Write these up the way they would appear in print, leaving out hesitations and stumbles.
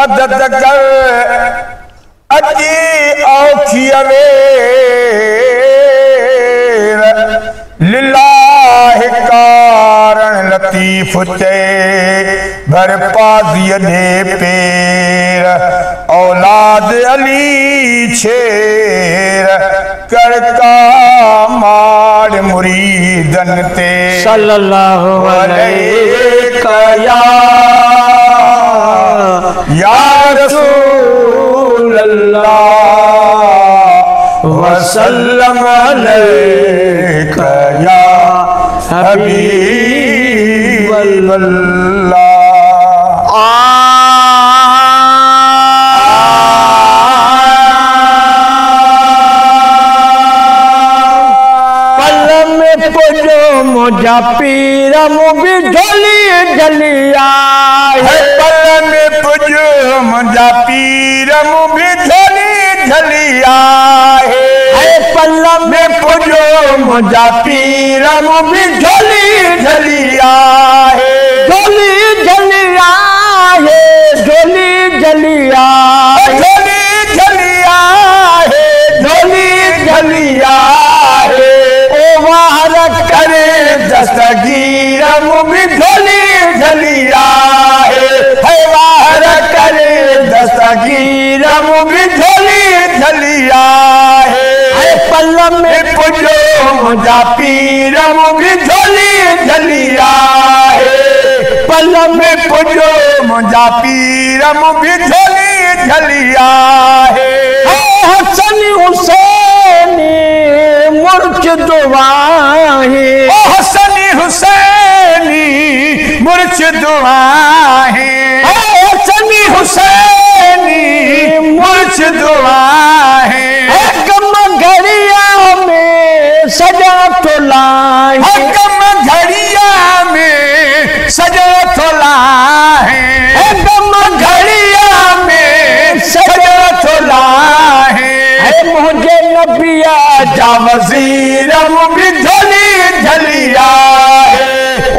मदद कर अजी औखिया वेर लिल्लाह कारण लतीफ चे भर पाज़ीअ दे पेर औलाद अली शेर करका माड़ मुरीदन ते सल्लल्लाहु अलैहि या रसूल अल्लाह वसल्लम अलैका या हबीब अल्लाह। मुझा पीर मुझी झोली झलिया है पल में पुजो मुझा पीर मुझी झोली झलिया है पल में पुजो मुझा पीर मुझी झोली झलिया है झोली झलिया है झोली झलिया झोली झलिया है झोली झलिया है ओ वार करे दस्तगीर मुझी झोली झलिया है वार करे दस्तगीर मुझी झोली झलिया है पल में पुजो मुझा पीर मुझी झोली झलिया है पल में पुजो मुझा पीर मुझी झोली झलिया है हसन हुसैनी मुर्शिद वाहे हसन हुसैनी मुर्शिद वाहे हसन हुसैनी मुर्शिद वाहे गम घड़िया में सजा तो लाए गम घड़िया में सजा तो लाए गम घड़िया में सजा तो लाए मुझे नबिया जा वज़ीर मुझी झोली झलिया है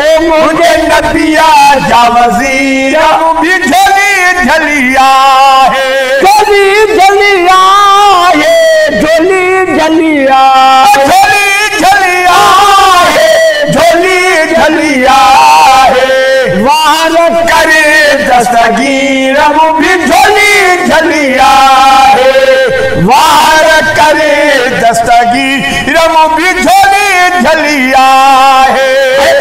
ओ मुझे नबिया जा वज़ीर मुझी झोली झलिया है झोली झलिया है झोली झलिया झोली झलिया है झोली झलिया है वार करे दस्तगीर मुझी झोली झलिया है वार करे दस्तगीर मुझी झोली झलिया है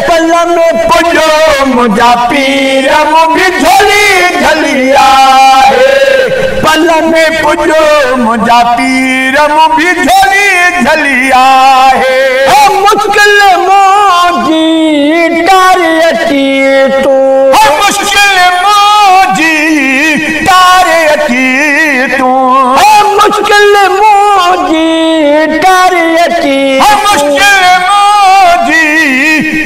पल में पुजो मुझा पीर मुझी झोली झलिया है पल में पुजो मुझा पीर मुझी झोली झलिया है मुश्किल मोजी डारियती तू मुश्किल मोजी तारियती तू मुश्किल मोजी डारियती मुश्किल मोजी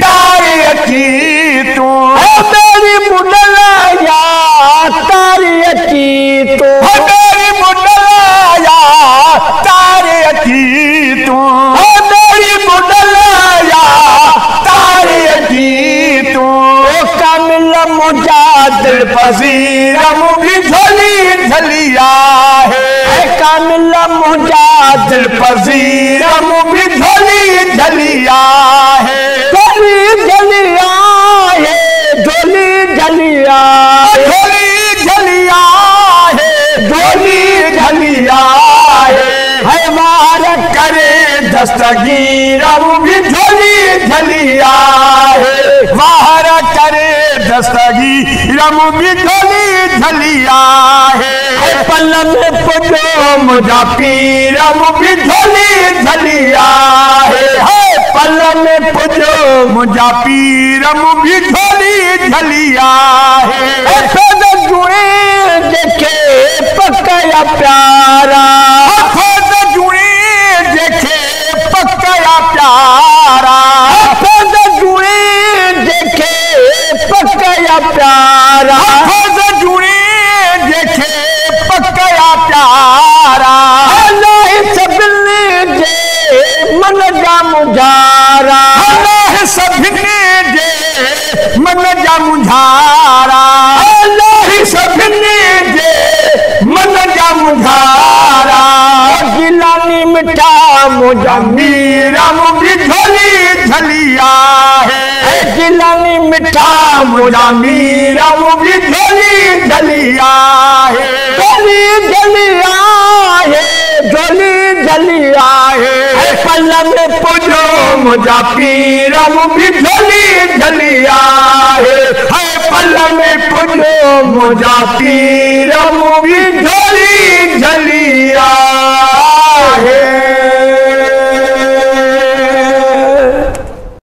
तारियती तू मेरी मुडलाया तारियती तू मेरी मुडलाया तारियती तू मेरी मुडलाया तारियती तू कामिल मुजादिल पसीर मुझी झोली झलिया है कामिल मुजादिल पसीर मुझी झोली झलिया है झोली झलिया है झोली झलिया झोली झलिया है झोली झलिया है वार करे दस्तगीर मुझी झोली झलिया है वार करे दस्तगीर मुझी झोली झलिया है पल में पुजो मुझा पीर मुझी झोली झलिया है पल में पुजो मुझा पीर मुझी झोली झलिया है जुए देखे पक्का प्यारा जुए देखे पक्का प्यारा जुए देखे पक्का प्यारा जुए देखे पक्का प्यारा सबने जे मन जा मुझारा सबने जे मन जा मुझारा सबने जे ॾिठा मुंहिंजा मीर वो भी झोली झली आहे झोली झली आहे झोली झली आहे पल में पुॼो मुंहिंजा पीर वो भी झोली झली आहे पल में पुॼो मुंहिंजा पीर वो भी